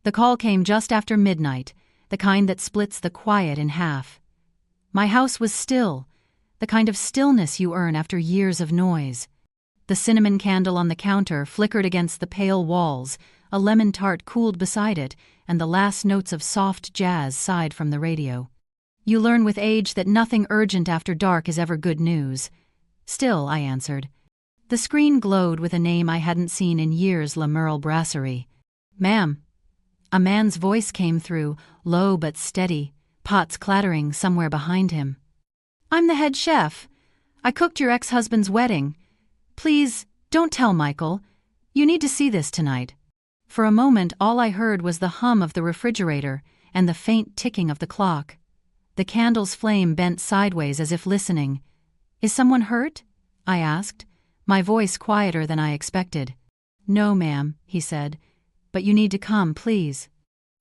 The call came just after midnight, the kind that splits the quiet in half. My house was still, the kind of stillness you earn after years of noise. The cinnamon candle on the counter flickered against the pale walls, a lemon tart cooled beside it, and the last notes of soft jazz sighed from the radio. You learn with age that nothing urgent after dark is ever good news. Still, I answered. The screen glowed with a name I hadn't seen in years, La Merle Brasserie. Ma'am. A man's voice came through, low but steady, pots clattering somewhere behind him. I'm the head chef. I cooked your ex-husband's wedding. Please, don't tell Michael. You need to see this tonight. For a moment, all I heard was the hum of the refrigerator and the faint ticking of the clock. The candle's flame bent sideways as if listening. Is someone hurt? I asked, my voice quieter than I expected. No, ma'am, he said. But you need to come, please.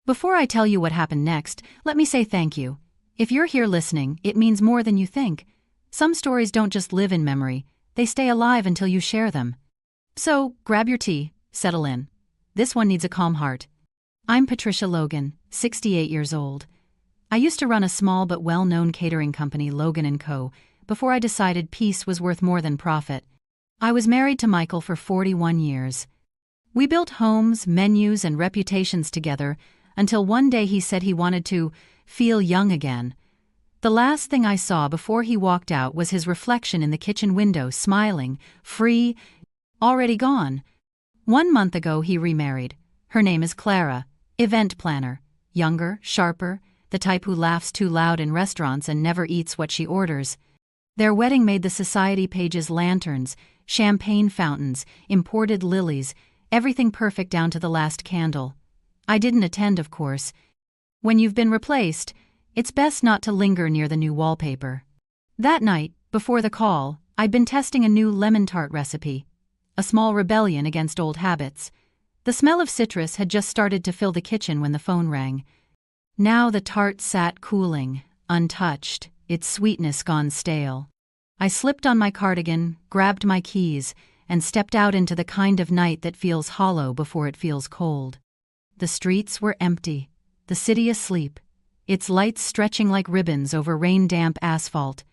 Before I tell you what happened next, let me say thank you. If you're here listening, it means more than you think. Some stories don't just live in memory, they stay alive until you share them. So, grab your tea, settle in. This one needs a calm heart. I'm Patricia Logan, 68 years old. I used to run a small but well-known catering company, Logan & Co., before I decided peace was worth more than profit. I was married to Michael for 41 years. We built homes, menus, and reputations together until one day he said he wanted to feel young again. The last thing I saw before he walked out was his reflection in the kitchen window, smiling, free, already gone. 1 month ago he remarried. Her name is Clara, event planner, younger, sharper, the type who laughs too loud in restaurants and never eats what she orders. Their wedding made the society pages lanterns, champagne fountains, imported lilies, everything perfect down to the last candle. I didn't attend, of course. When you've been replaced, it's best not to linger near the new wallpaper. That night, before the call, I'd been testing a new lemon tart recipe, a small rebellion against old habits. The smell of citrus had just started to fill the kitchen when the phone rang. Now the tart sat cooling, untouched, its sweetness gone stale. I slipped on my cardigan, grabbed my keys, and stepped out into the kind of night that feels hollow before it feels cold. The streets were empty, the city asleep, its lights stretching like ribbons over rain-damp asphalt.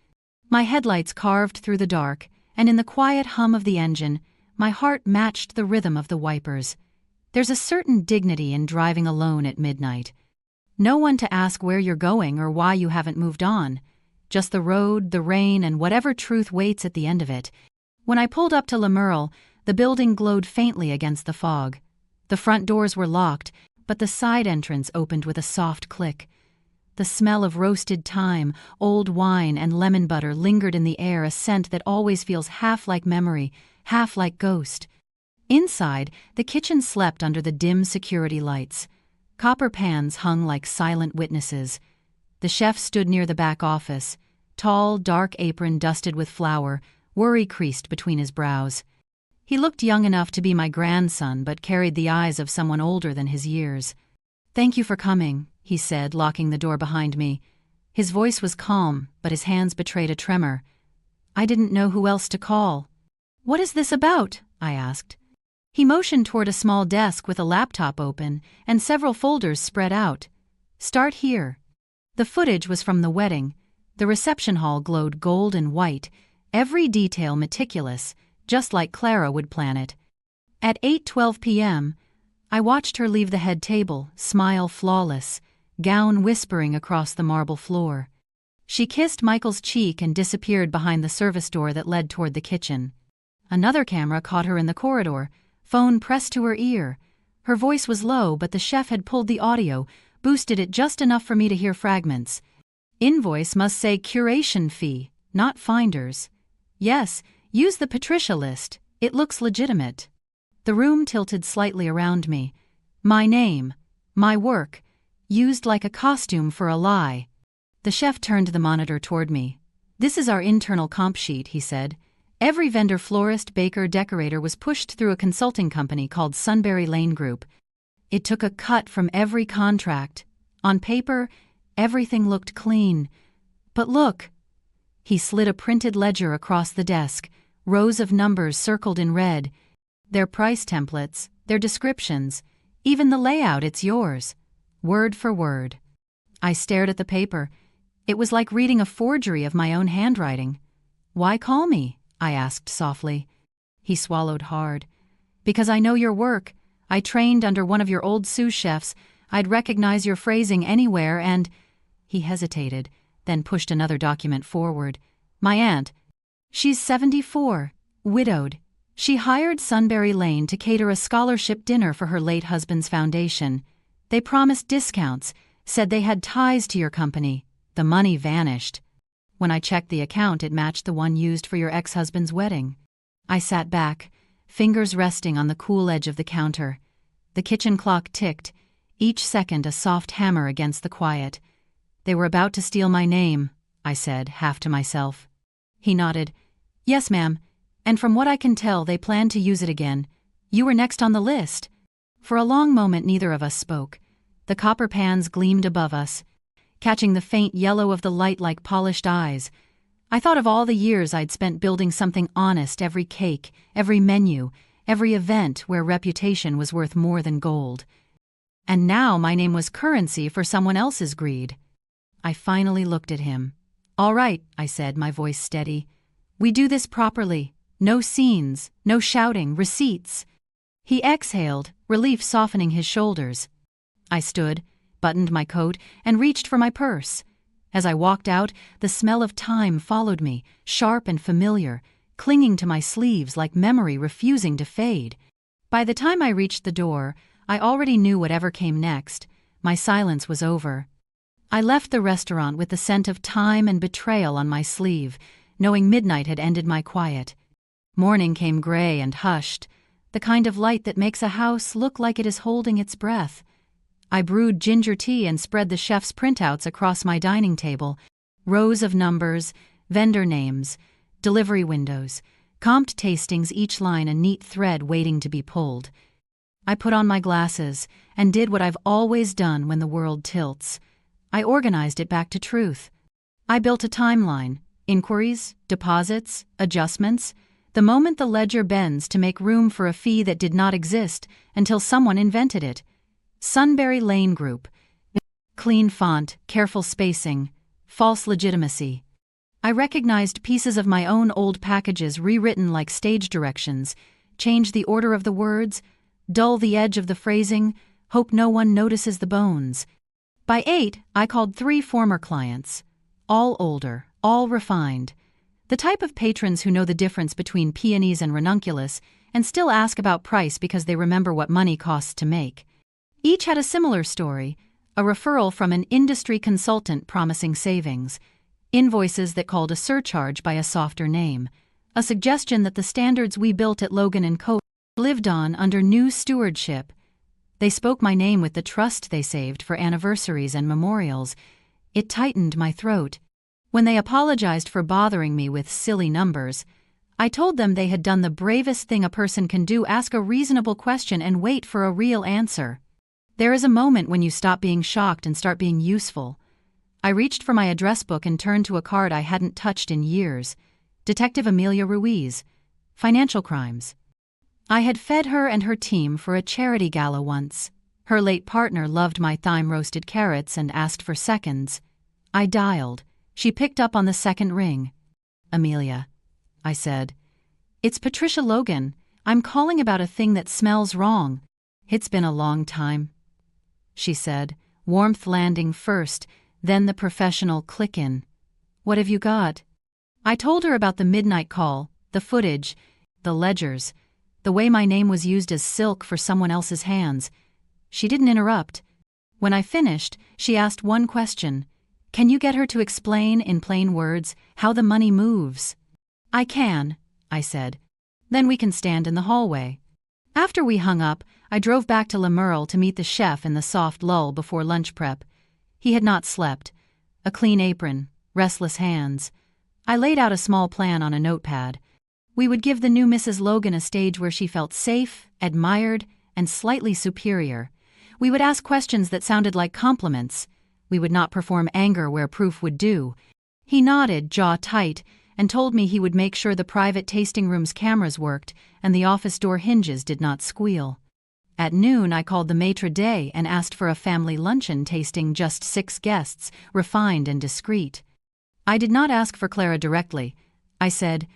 My headlights carved through the dark, and in the quiet hum of the engine, my heart matched the rhythm of the wipers. There's a certain dignity in driving alone at midnight. No one to ask where you're going or why you haven't moved on. Just the road, the rain, and whatever truth waits at the end of it. When I pulled up to La Merle, the building glowed faintly against the fog. The front doors were locked, but the side entrance opened with a soft click. The smell of roasted thyme, old wine, and lemon butter lingered in the air, a scent that always feels half like memory, half like ghost. Inside, the kitchen slept under the dim security lights. Copper pans hung like silent witnesses. The chef stood near the back office, tall, dark apron dusted with flour, worry creased between his brows. He looked young enough to be my grandson, but carried the eyes of someone older than his years. "Thank you for coming," he said, locking the door behind me. His voice was calm, but his hands betrayed a tremor. I didn't know who else to call. "What is this about?" I asked. He motioned toward a small desk with a laptop open and several folders spread out. "Start here." The footage was from the wedding. The reception hall glowed gold and white, every detail meticulous, just like Clara would plan it. At 8:12 p.m., I watched her leave the head table, smile flawless, gown whispering across the marble floor. She kissed Michael's cheek and disappeared behind the service door that led toward the kitchen. Another camera caught her in the corridor, phone pressed to her ear. Her voice was low, but the chef had pulled the audio, boosted it just enough for me to hear fragments. Invoice must say curation fee, not finders. Yes, use the Patricia list. It looks legitimate. The room tilted slightly around me. My name, my work, used like a costume for a lie. The chef turned the monitor toward me. "This is our internal comp sheet," he said. Every vendor, florist, baker, decorator was pushed through a consulting company called Sunbury Lane Group. It took a cut from every contract. On paper, everything looked clean. But look. He slid a printed ledger across the desk, rows of numbers circled in red. Their price templates, their descriptions. Even the layout, it's yours. Word for word. I stared at the paper. It was like reading a forgery of my own handwriting. Why call me? I asked softly. He swallowed hard. Because I know your work. I trained under one of your old sous chefs. I'd recognize your phrasing anywhere and… He hesitated, then pushed another document forward. My aunt. She's 74, widowed. She hired Sunbury Lane to cater a scholarship dinner for her late husband's foundation. They promised discounts, said they had ties to your company. The money vanished. When I checked the account, it matched the one used for your ex-husband's wedding. I sat back, fingers resting on the cool edge of the counter. The kitchen clock ticked, each second a soft hammer against the quiet. They were about to steal my name, I said, half to myself. He nodded. Yes, ma'am. And from what I can tell, they plan to use it again. You were next on the list. For a long moment, neither of us spoke. The copper pans gleamed above us, catching the faint yellow of the light like polished eyes. I thought of all the years I'd spent building something honest, every cake, every menu, every event where reputation was worth more than gold. And now my name was currency for someone else's greed. I finally looked at him. All right, I said, my voice steady. We do this properly. No scenes, no shouting, receipts. He exhaled, relief softening his shoulders. I stood, buttoned my coat, and reached for my purse. As I walked out, the smell of time followed me, sharp and familiar, clinging to my sleeves like memory refusing to fade. By the time I reached the door, I already knew whatever came next. My silence was over. I left the restaurant with the scent of time and betrayal on my sleeve, knowing midnight had ended my quiet. Morning came gray and hushed, the kind of light that makes a house look like it is holding its breath. I brewed ginger tea and spread the chef's printouts across my dining table, rows of numbers, vendor names, delivery windows, comped tastings, each line a neat thread waiting to be pulled. I put on my glasses and did what I've always done when the world tilts. I organized it back to truth. I built a timeline, inquiries, deposits, adjustments, the moment the ledger bends to make room for a fee that did not exist until someone invented it. Sunbury Lane Group. Clean font, careful spacing, false legitimacy. I recognized pieces of my own old packages rewritten like stage directions, change the order of the words, dull the edge of the phrasing, hope no one notices the bones. By 8, I called 3 former clients. All older, all refined. The type of patrons who know the difference between peonies and ranunculus and still ask about price because they remember what money costs to make. Each had a similar story, a referral from an industry consultant promising savings, invoices that called a surcharge by a softer name, a suggestion that the standards we built at Logan & Co. lived on under new stewardship. They spoke my name with the trust they saved for anniversaries and memorials. It tightened my throat. When they apologized for bothering me with silly numbers, I told them they had done the bravest thing a person can do: ask a reasonable question and wait for a real answer. There is a moment when you stop being shocked and start being useful. I reached for my address book and turned to a card I hadn't touched in years. Detective Amelia Ruiz. Financial crimes. I had fed her and her team for a charity gala once. Her late partner loved my thyme-roasted carrots and asked for seconds. I dialed. She picked up on the second ring. Amelia, I said. It's Patricia Logan. I'm calling about a thing that smells wrong. It's been a long time, she said, warmth landing first, then the professional click-in. What have you got? I told her about the midnight call, the footage, the ledgers, the way my name was used as silk for someone else's hands. She didn't interrupt. When I finished, she asked one question. Can you get her to explain, in plain words, how the money moves? I can, I said. Then we can stand in the hallway. After we hung up, I drove back to Le Merle to meet the chef in the soft lull before lunch prep. He had not slept. A clean apron, restless hands. I laid out a small plan on a notepad. We would give the new Mrs. Logan a stage where she felt safe, admired, and slightly superior. We would ask questions that sounded like compliments. We would not perform anger where proof would do. He nodded, jaw tight, and told me he would make sure the private tasting room's cameras worked and the office door hinges did not squeal. At noon, I called the maitre d' and asked for a family luncheon tasting just 6 guests, refined and discreet. I did not ask for Clara directly. I said,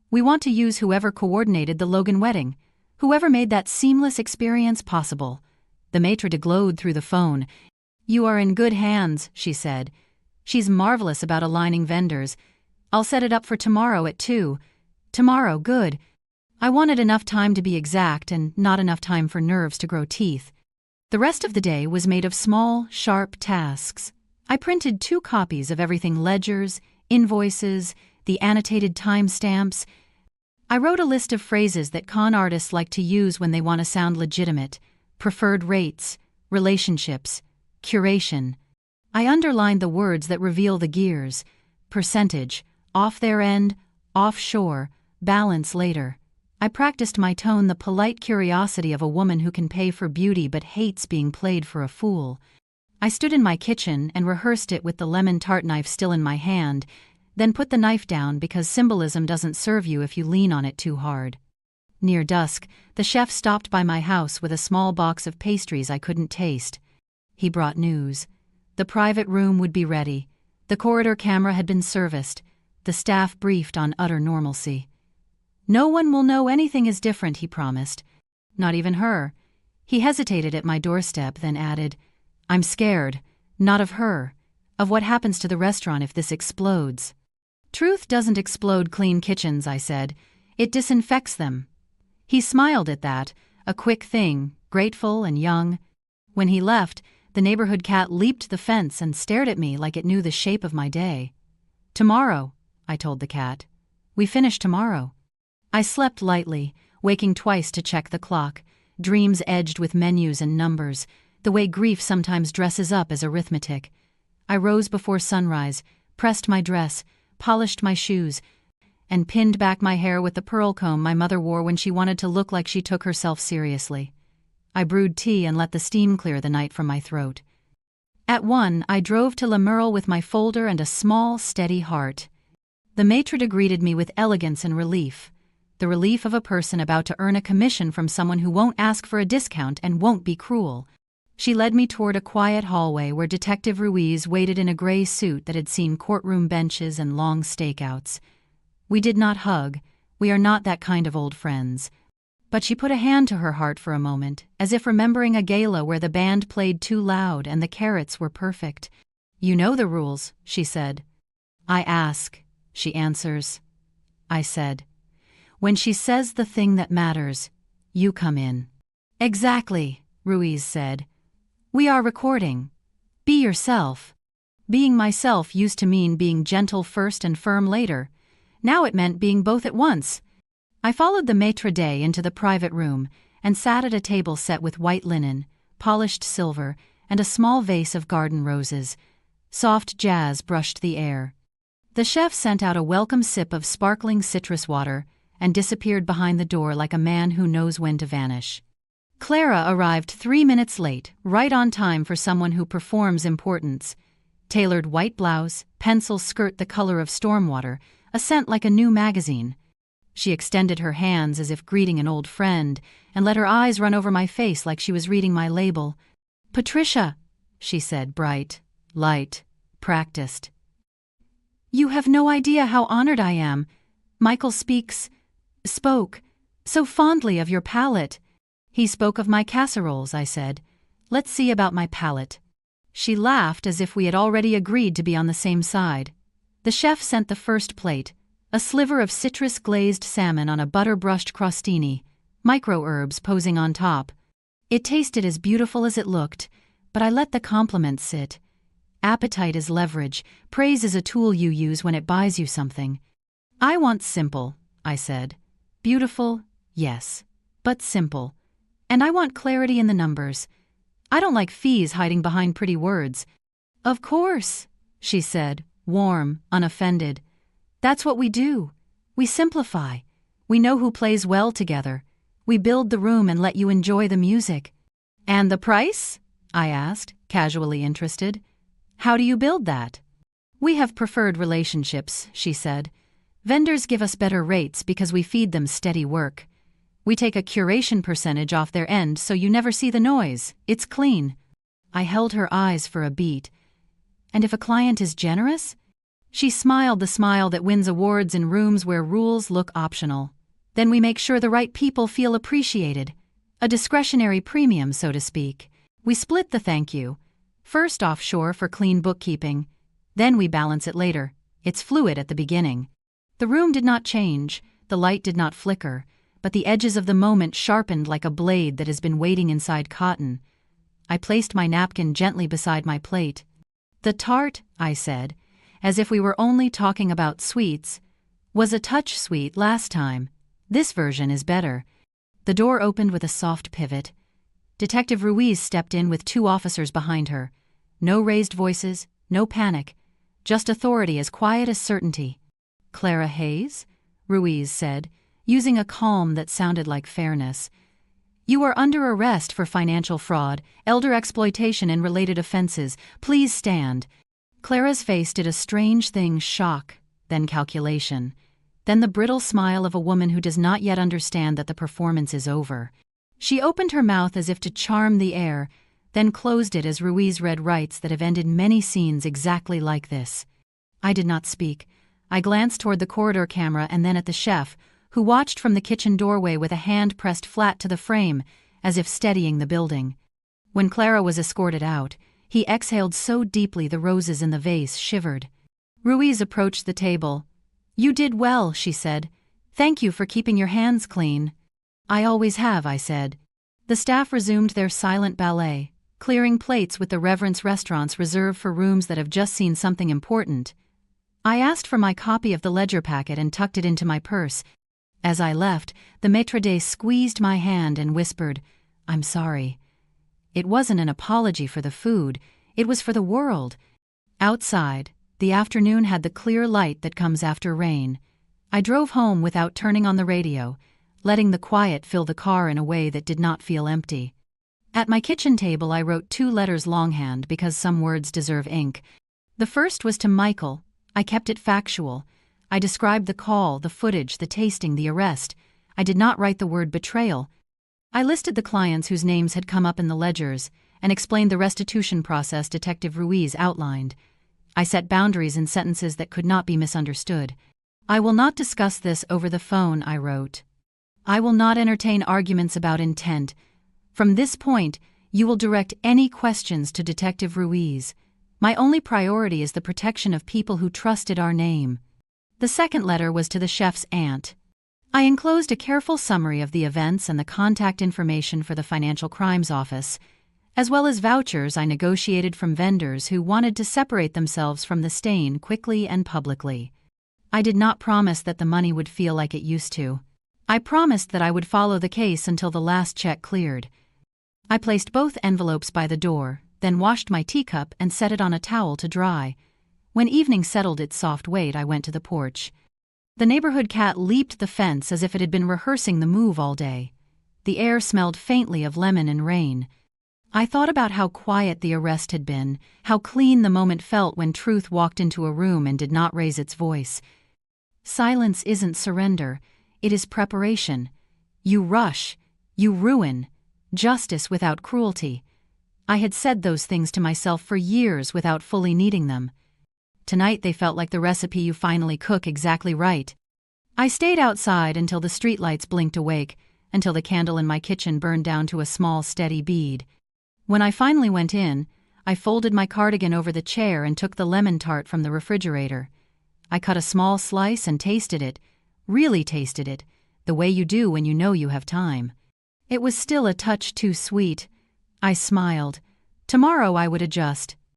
"We want to use whoever coordinated the Logan wedding, whoever made that seamless experience possible." The maitre d' glowed through the phone. "You are in good hands," she said. "She's marvelous about aligning vendors. I'll set it up for tomorrow at 2. Tomorrow, good." I wanted enough time to be exact and not enough time for nerves to grow teeth. The rest of the day was made of small, sharp tasks. I printed 2 copies of everything: ledgers, invoices, the annotated timestamps. I wrote a list of phrases that con artists like to use when they want to sound legitimate: preferred rates, relationships, curation. I underlined the words that reveal the gears: percentage, off their end, offshore, balance later. I practiced my tone, the polite curiosity of a woman who can pay for beauty but hates being played for a fool. I stood in my kitchen and rehearsed it with the lemon tart knife still in my hand, then put the knife down because symbolism doesn't serve you if you lean on it too hard. Near dusk, the chef stopped by my house with a small box of pastries I couldn't taste. He brought news. The private room would be ready. The corridor camera had been serviced. The staff briefed on utter normalcy. "No one will know anything is different," he promised. Not even her. He hesitated at my doorstep, then added, "I'm scared, not of her, of what happens to the restaurant if this explodes." "Truth doesn't explode clean kitchens," I said. "It disinfects them." He smiled at that, a quick thing, grateful and young. When he left, the neighborhood cat leaped the fence and stared at me like it knew the shape of my day. "Tomorrow," I told the cat. "We finish tomorrow." I slept lightly, waking twice to check the clock, dreams edged with menus and numbers, the way grief sometimes dresses up as arithmetic. I rose before sunrise, pressed my dress, polished my shoes, and pinned back my hair with the pearl comb my mother wore when she wanted to look like she took herself seriously. I brewed tea and let the steam clear the night from my throat. At 1, I drove to Le Merle with my folder and a small, steady heart. The maitre d' greeted me with elegance and relief. The relief of a person about to earn a commission from someone who won't ask for a discount and won't be cruel. She led me toward a quiet hallway where Detective Ruiz waited in a gray suit that had seen courtroom benches and long stakeouts. We did not hug. We are not that kind of old friends. But she put a hand to her heart for a moment, as if remembering a gala where the band played too loud and the carrots were perfect. "You know the rules," she said. "I ask," she answers. I said. "When she says the thing that matters, you come in." "Exactly," Ruiz said. "We are recording. Be yourself." Being myself used to mean being gentle first and firm later. Now it meant being both at once. I followed the maitre d' into the private room and sat at a table set with white linen, polished silver, and a small vase of garden roses. Soft jazz brushed the air. The chef sent out a welcome sip of sparkling citrus water and disappeared behind the door like a man who knows when to vanish. Clara arrived 3 minutes late, right on time for someone who performs importance. Tailored white blouse, pencil skirt the color of stormwater, a scent like a new magazine. She extended her hands as if greeting an old friend, and let her eyes run over my face like she was reading my label. "Patricia," she said, bright, light, practiced. "You have no idea how honored I am. Michael spoke so fondly of your palate." "He spoke of my casseroles," I said. "Let's see about my palate." She laughed as if we had already agreed to be on the same side. The chef sent the first plate, a sliver of citrus-glazed salmon on a butter-brushed crostini, micro-herbs posing on top. It tasted as beautiful as it looked, but I let the compliments sit. Appetite is leverage. Praise is a tool you use when it buys you something. "I want simple," I said. "Beautiful, yes, but simple. And I want clarity in the numbers. I don't like fees hiding behind pretty words." "Of course," she said, warm, unoffended. "That's what we do. We simplify. We know who plays well together. We build the room and let you enjoy the music." "And the price?" I asked, casually interested. "How do you build that?" "We have preferred relationships," she said. "Vendors give us better rates because we feed them steady work. We take a curation percentage off their end so you never see the noise. It's clean." I held her eyes for a beat. "And if a client is generous?" She smiled the smile that wins awards in rooms where rules look optional. "Then we make sure the right people feel appreciated. A discretionary premium, so to speak. We split the thank you. First offshore for clean bookkeeping. Then we balance it later. It's fluid at the beginning." The room did not change, the light did not flicker, but the edges of the moment sharpened like a blade that has been waiting inside cotton. I placed my napkin gently beside my plate. "The tart," I said, as if we were only talking about sweets, "was a touch sweet last time. This version is better." The door opened with a soft pivot. Detective Ruiz stepped in with 2 officers behind her. No raised voices, no panic, just authority as quiet as certainty. "Clara Hayes?" Ruiz said, using a calm that sounded like fairness. "You are under arrest for financial fraud, elder exploitation and related offenses. Please stand." Clara's face did a strange thing: shock, then calculation, then the brittle smile of a woman who does not yet understand that the performance is over. She opened her mouth as if to charm the air, then closed it as Ruiz read rights that have ended many scenes exactly like this. I did not speak. I glanced toward the corridor camera and then at the chef, who watched from the kitchen doorway with a hand pressed flat to the frame, as if steadying the building. When Clara was escorted out, he exhaled so deeply the roses in the vase shivered. Ruiz approached the table. "You did well," she said. "Thank you for keeping your hands clean." "I always have," I said. The staff resumed their silent ballet, clearing plates with the reverence restaurants reserved for rooms that have just seen something important. I asked for my copy of the ledger packet and tucked it into my purse. As I left, the maitre d' squeezed my hand and whispered, "I'm sorry." It wasn't an apology for the food, it was for the world. Outside, the afternoon had the clear light that comes after rain. I drove home without turning on the radio, letting the quiet fill the car in a way that did not feel empty. At my kitchen table I wrote 2 letters longhand because some words deserve ink. The first was to Michael. I kept it factual. I described the call, the footage, the tasting, the arrest. I did not write the word betrayal. I listed the clients whose names had come up in the ledgers and explained the restitution process Detective Ruiz outlined. I set boundaries in sentences that could not be misunderstood. "I will not discuss this over the phone," I wrote. "I will not entertain arguments about intent. From this point, you will direct any questions to Detective Ruiz. My only priority is the protection of people who trusted our name." The second letter was to the chef's aunt. I enclosed a careful summary of the events and the contact information for the Financial Crimes Office, as well as vouchers I negotiated from vendors who wanted to separate themselves from the stain quickly and publicly. I did not promise that the money would feel like it used to. I promised that I would follow the case until the last check cleared. I placed both envelopes by the door, then washed my teacup and set it on a towel to dry. When evening settled its soft weight, I went to the porch. The neighborhood cat leaped the fence as if it had been rehearsing the move all day. The air smelled faintly of lemon and rain. I thought about how quiet the arrest had been, how clean the moment felt when truth walked into a room and did not raise its voice. Silence isn't surrender, it is preparation. You rush, you ruin, justice without cruelty. I had said those things to myself for years without fully needing them. Tonight they felt like the recipe you finally cook exactly right. I stayed outside until the streetlights blinked awake, until the candle in my kitchen burned down to a small, steady bead. When I finally went in, I folded my cardigan over the chair and took the lemon tart from the refrigerator. I cut a small slice and tasted it, really tasted it, the way you do when you know you have time. It was still a touch too sweet. I smiled. Tomorrow I would adjust.